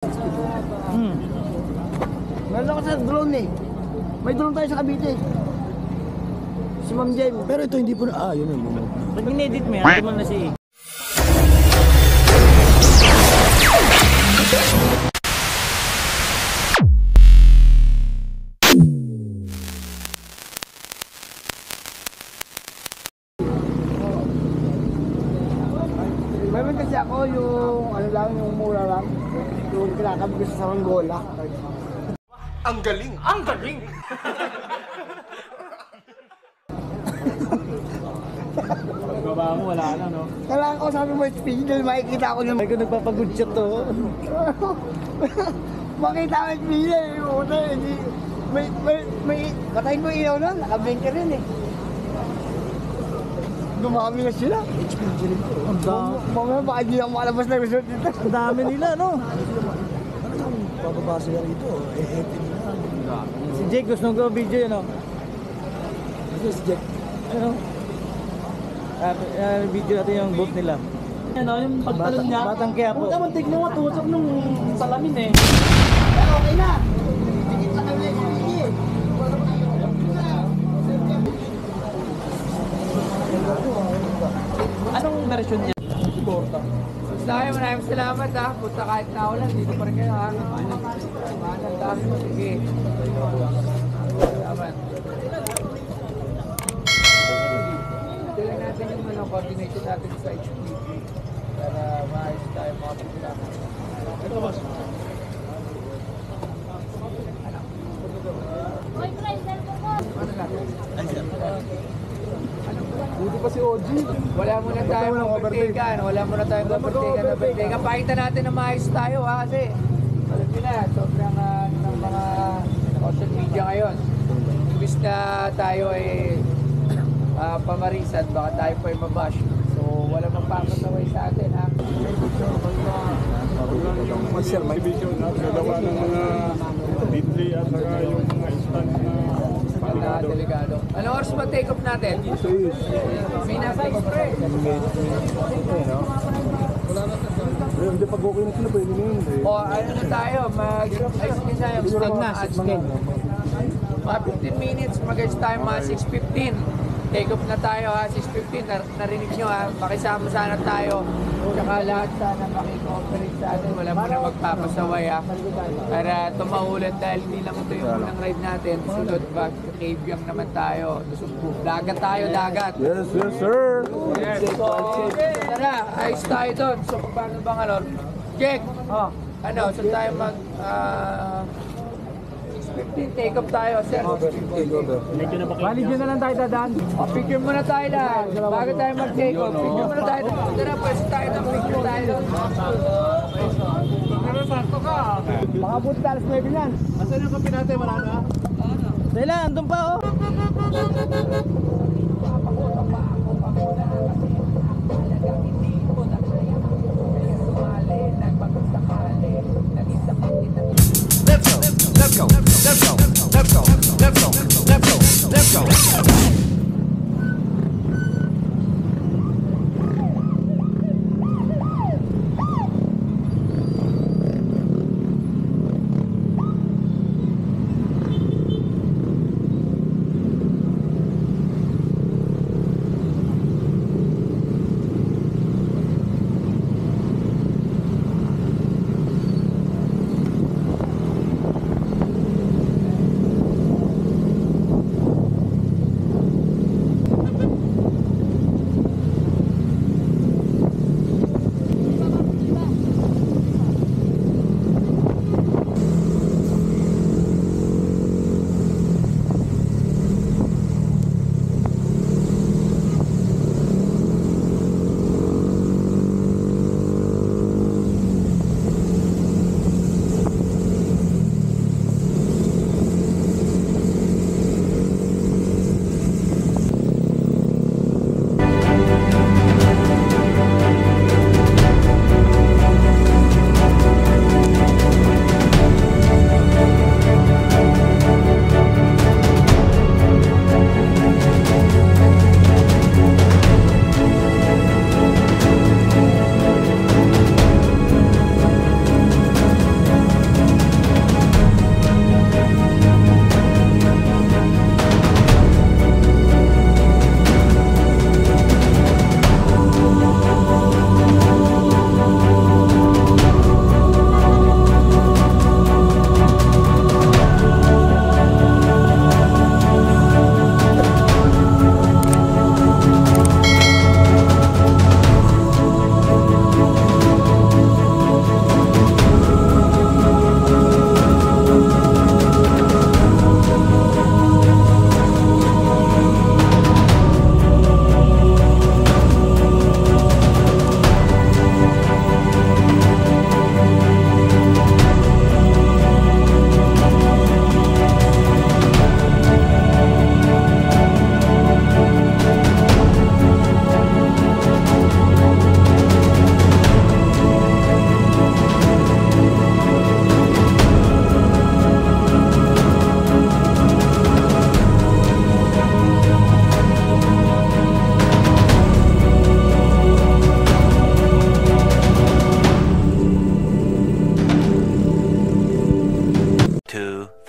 Meron ako sa drone eh. May drone tayo sa Cavite. Si Ma'am Jem. Pero ito hindi po na, yun yun. Pag in-edit mo yan, ito mo na si... Meron kasi ako yung ano lang, yung mura lang. Yung kinakabit ko sa saranggola. Ang galing! Ang galing! Pagbaba mo, wala na, no? Kailangan ko sabi mo speed dahil makikita ko yung... Ay, kung nagpapagood shot to. Makita ko yung speed may katayin ko ilaw na, nakablink rin eh. Dumami na sila. Ang dami. Mamaya baka hindi ako makalabas na resort dito. Ang dami nila, no? Ano kung bababasa yan ito? Si Jake gusto nung video yun, no? Ito si Jack. Ano? Video natin yung boat nila. Ano, yung pagtalon niya. Batang kaya po. Huwag naman tignan mo, tusok nung salamin eh. Pero okay na. Dikit na kami ng speed. Anong version niya? Maraming salamat ha. Punta kahit na ulan, dito pa rin kayo ha. Manang dami mo, sige. Salamat. Ito lang natin yung coordination natin sa HPP para maayos tayo makapagpila. Ito boss. Dito pa si OG. Wala muna tayong overtaken. Wala muna tayong overtaken. Pakita natin na maayos tayo ha kasi alam nyo na, sobrang ng mga social media ngayon. Imbis na tayo ay pamarisan, baka tayo po ay mabash. So wala magpapasaway sa atin ha. Yung exhibition na nagawa ng mga Bentley at saka yung mga stand na Delikado. Ano oras ba take off natin? May nasa express. Hindi pag okay na sila, pwede na yun. O ano na tayo, mag-ice na tayo. Stag na, mga 15 minutes, mag-ice tayo mga 6:15. Take off na tayo ha, 6:15. Narinig nyo ha, makisama sana tayo. Tsaka lahat sana makikooperate sa atin. Wala mo na magpapasaway ha. Para tumaulit dahil hindi lang ito yung unang ride natin. Sunod back to Cavyang naman tayo. Dagat tayo, dagat. Yes, yes, sir. So, tara, ayos tayo doon. So, paano bang ano? Jack, ano, saan tayo mag... 6:15, take off tayo, sir. Bali dyan na lang tayo dadaan. Picture muna tayo lang. Bago tayo mag-take off, picture muna tayo. Tara, pwede tayo ng picture tayo. Baka buti alas 9 yan. Asan yung kape natin? Wala na? Dahil andun pa, oh. Let's go! Let's go! Let's go! Let's go! Let's go! Let's go! Let's go!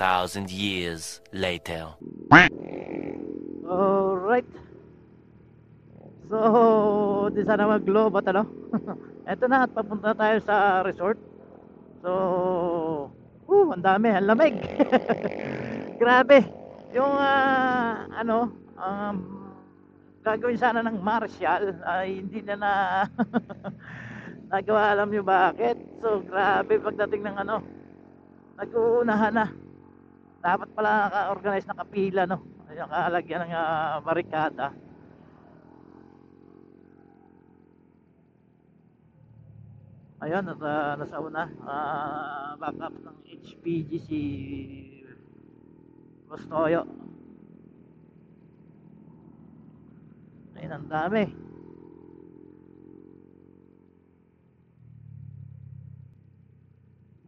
2,000 years later. Alright. So, di sana mag-globe at ano. Eto na at papunta tayo sa resort. So, ang dami, ang lamig. Grabe. Yung ano, gagawin sana ng Marshall ay hindi na nagawa, alam nyo bakit? So, grabe pagdating ng ano, nag-uunahan na. Dapat pala naka-organize na kapila, no? Yung kalagyan ng barikada. Ayun, at nasa una, backup ng HPG si Rostoyo. Ayun, ang dami.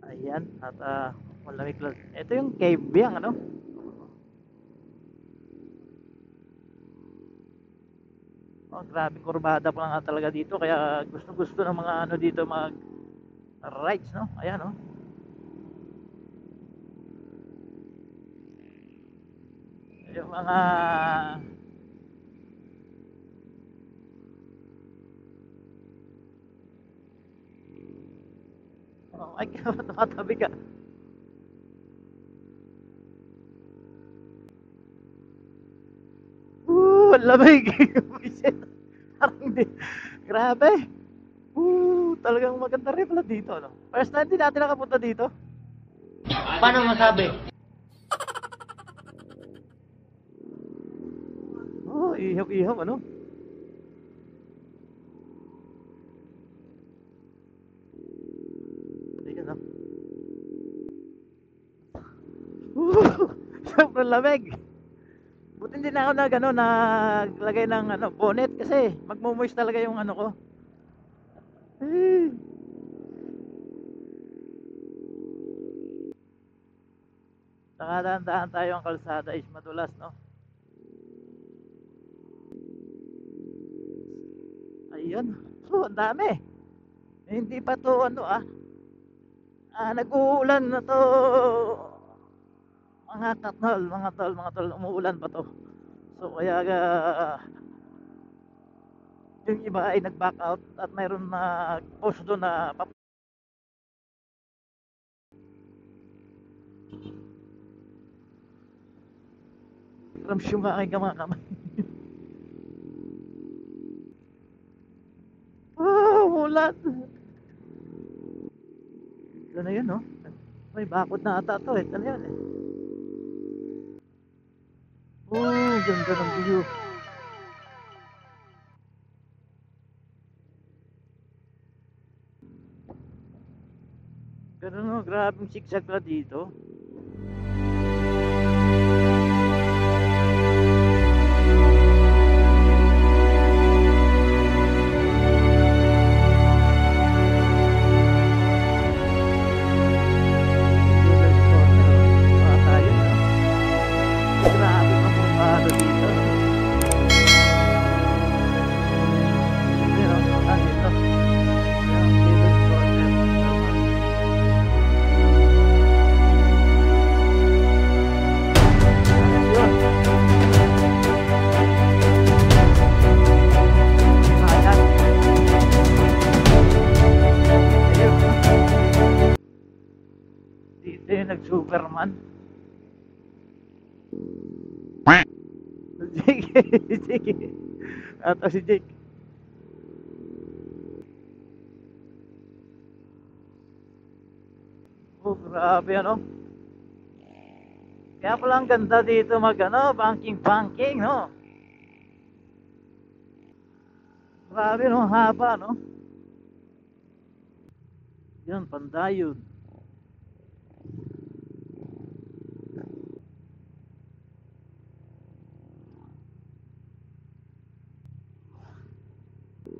Ayan, at malamig lang. Ito yung cave yang, ano? Oh, grabe kurbada pa nga talaga dito, kaya gusto-gusto ng mga ano dito mag rides, no? Ayan, no? Yung mga oh my God, tumatabi ka. Ang lamig. Buisit. Parang di. Grabe. Talagang maganda rin pala dito, no? First time din natin nakapunta dito. Paano masabi? Oh, ihap-ihap, ano? Ayun, no? Sobrang lamig. Buti hindi na ako naglagay ng ano, bonnet kasi magmo-moist talaga yung ano ko. Nakadaan-daan tayo, ang kalsada is madulas, no? Ayun. So, ang dami. Hindi pa to ano nag-uulan na to. Mga tol, umuulan pa to. So kaya yung iba ay nag-back out at mayroon na post doon na cramps yung aking mga kamay. Ulan. Ito na yun, no? May bakod na ata to, ito na yun, eh. Ganda ng view. Pero no, grabing zigzag pala dito. Grabe ang bumado dito, no? Yun, no? Dito. Yung David's Corner. Yun. Ayan. Ayun, no? Dito yung nag-Superman. Si Jake. Ato si Jake. Grabe, ano? Kaya pala ang ganda dito banking, no? Grabe, no? Haba, no? Yan, Pandayon.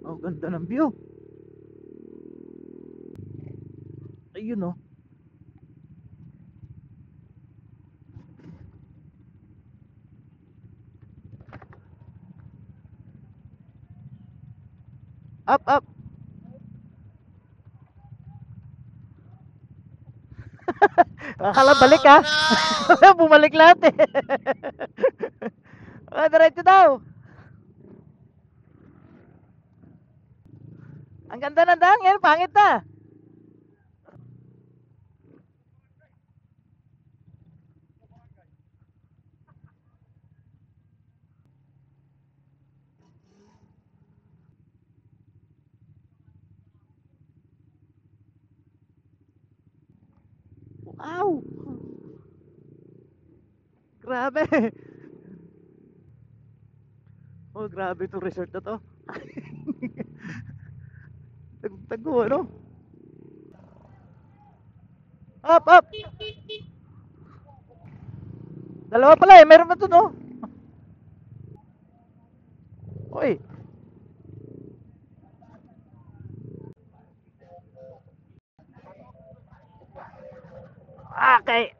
Oh, ganda ng view. Ayun, no? Up. Akala balik ha. Bumalik lahat eh. Diretso daw. Ang ganda ng daan ngayon, pangit na. Wow! Grabe! Oh, grabe itong resort na to. Tago, ano? Up, up! Dalawa pala eh, meron na to, no? Uy! Okay,